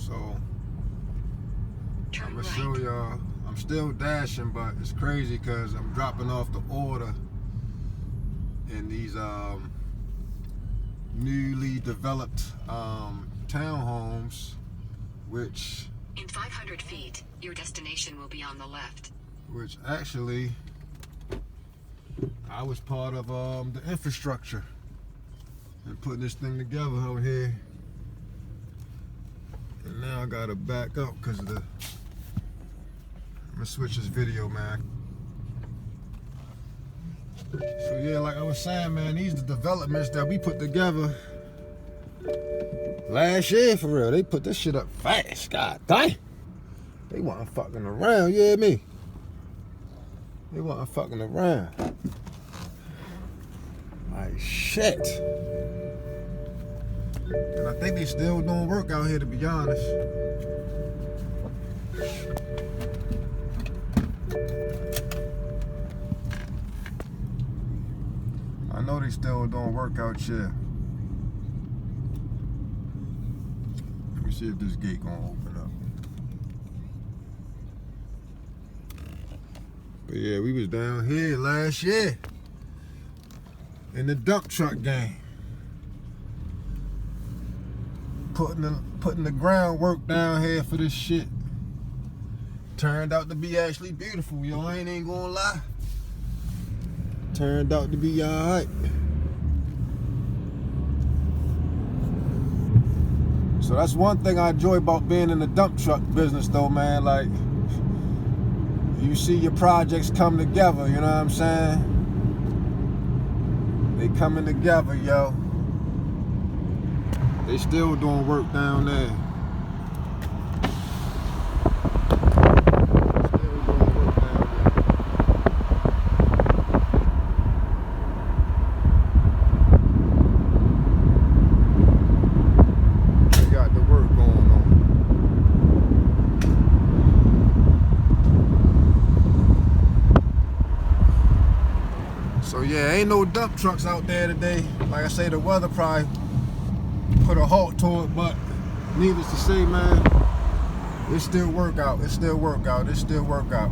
So Turn I'm gonna right. show y'all. I'm still dashing, but it's crazy because I'm dropping off the order in these newly developed townhomes, which In 500 feet, your destination will be on the left. Which actually I was part of the infrastructure and putting this thing together over here. And now I gotta back up because of the. I'm gonna switch this video, man. So yeah, like I was saying, man, these are the developments that we put together last year for real. They put this shit up fast, god dang. They wasn't fucking around, you hear me? They wasn't fucking around. Like shit. And I think they still doing work out here, to be honest. I know they still doing work out here. Let me see if this gate gonna open up. But yeah, we was down here last year in the dump truck game, putting the groundwork down here for this shit. Turned out to be actually beautiful, yo. I ain't gonna lie. Turned out to be alright. So that's one thing I enjoy about being in the dump truck business, though, man. Like, you see your projects come together, you know what I'm saying? They coming together, yo. They still doing work down there. Still doing work down there. They got the work going on. So yeah, ain't no dump trucks out there today. Like I say, the weather probably put a halt to it, but needless to say, man, it still work out. It still work out. It still work out.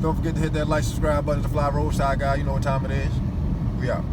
Don't forget to hit that like, subscribe button to Fly Roadside Guy. You know what time it is. We out.